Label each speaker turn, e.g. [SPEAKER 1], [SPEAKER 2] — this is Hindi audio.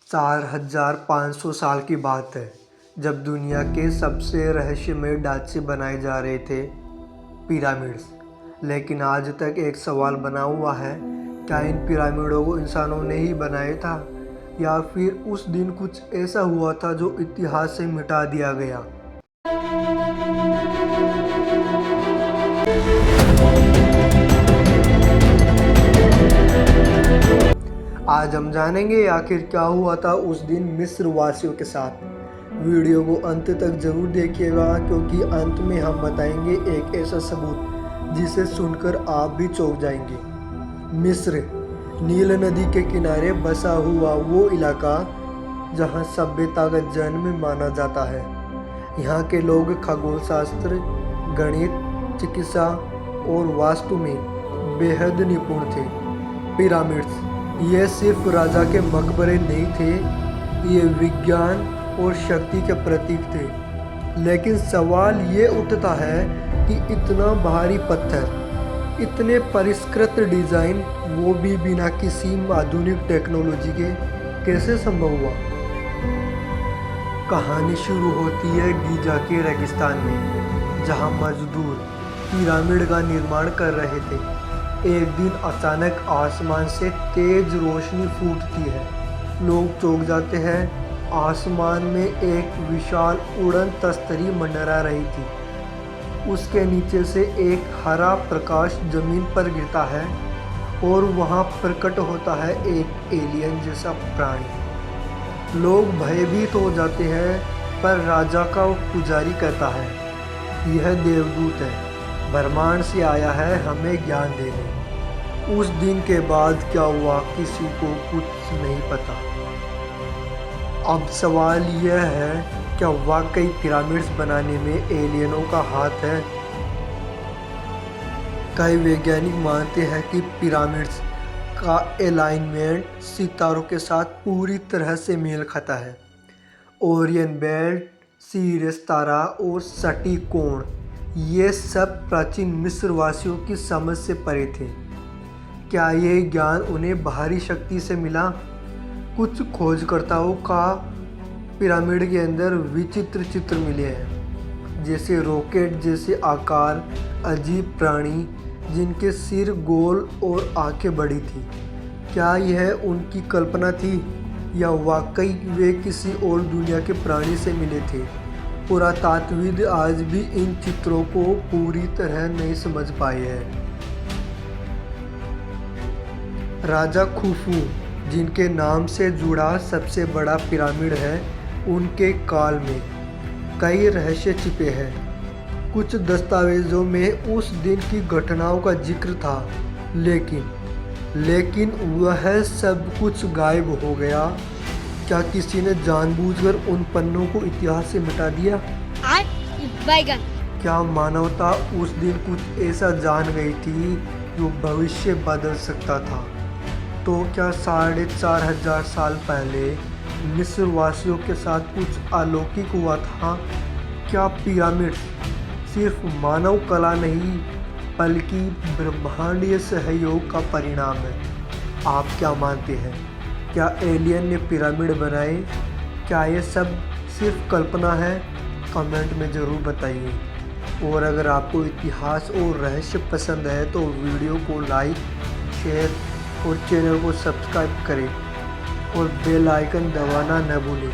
[SPEAKER 1] 4500 साल की बात है जब दुनिया के सबसे रहस्यमय ढांचे बनाए जा रहे थे, पिरामिड्स। लेकिन आज तक एक सवाल बना हुआ है, क्या इन पिरामिडों को इंसानों ने ही बनाया था या फिर उस दिन कुछ ऐसा हुआ था जो इतिहास से मिटा दिया गया। आज हम जानेंगे आखिर क्या हुआ था उस दिन मिस्र वासियों के साथ। वीडियो को अंत तक जरूर देखिएगा क्योंकि अंत में हम बताएंगे एक ऐसा सबूत जिसे सुनकर आप भी चौंक जाएंगे। मिस्र, नील नदी के किनारे बसा हुआ वो इलाका जहां सभ्यता का जन्म माना जाता है। यहाँ के लोग खगोल शास्त्र, गणित, चिकित्सा और वास्तु में बेहद निपुण थे। पिरामिड्स ये सिर्फ राजा के मकबरे नहीं थे, ये विज्ञान और शक्ति के प्रतीक थे। लेकिन सवाल ये उठता है कि इतना भारी पत्थर, इतने परिष्कृत डिज़ाइन, वो भी बिना किसी आधुनिक टेक्नोलॉजी के कैसे संभव हुआ। कहानी शुरू होती है गीजा के रेगिस्तान में, जहां मजदूर पिरामिड का निर्माण कर रहे थे। एक दिन अचानक आसमान से तेज रोशनी फूटती है। लोग चौंक जाते हैं। आसमान में एक विशाल उड़न तस्तरी मंडरा रही थी। उसके नीचे से एक हरा प्रकाश जमीन पर गिरता है और वहां प्रकट होता है एक एलियन जैसा प्राणी। लोग भयभीत हो जाते हैं, पर राजा का पुजारी कहता है, यह देवदूत है, ब्रह्मांड से आया है हमें ज्ञान देने। उस दिन के बाद क्या हुआ किसी को कुछ नहीं पता। अब सवाल यह है, क्या वाकई पिरामिड्स बनाने में एलियनों का हाथ है। कई वैज्ञानिक मानते हैं कि पिरामिड्स का अलाइनमेंट सितारों के साथ पूरी तरह से मेल खाता है। ओरियन बेल्ट, सीरियस तारा और सटीक कोण, ये सब प्राचीन मिस्र वासियों की समझ से परे थे। क्या यह ज्ञान उन्हें बाहरी शक्ति से मिला। कुछ खोजकर्ताओं का पिरामिड के अंदर विचित्र चित्र मिले हैं, जैसे रॉकेट जैसे आकार, अजीब प्राणी जिनके सिर गोल और आंखें बड़ी थी। क्या यह उनकी कल्पना थी या वाकई वे किसी और दुनिया के प्राणी से मिले थे। पुरातात्वविद आज भी इन चित्रों को पूरी तरह नहीं समझ पाए हैं। राजा खुफू, जिनके नाम से जुड़ा सबसे बड़ा पिरामिड है, उनके काल में कई रहस्य छिपे हैं। कुछ दस्तावेजों में उस दिन की घटनाओं का जिक्र था, लेकिन वह सब कुछ गायब हो गया। क्या किसी ने जानबूझकर उन पन्नों को इतिहास से मिटा दिया। क्या मानवता उस दिन कुछ ऐसा जान गई थी जो भविष्य बदल सकता था। तो क्या 4500 साल पहले मिस्र वासियों के साथ कुछ अलौकिक हुआ था। क्या पिरामिड सिर्फ मानव कला नहीं बल्कि ब्रह्मांडीय सहयोग का परिणाम है। आप क्या मानते हैं, क्या एलियन ने पिरामिड बनाए। क्या ये सब सिर्फ कल्पना है। कमेंट में ज़रूर बताइए। और अगर आपको इतिहास और रहस्य पसंद है तो वीडियो को लाइक, शेयर और चैनल को सब्सक्राइब करें और बेल आइकन दबाना न भूलें।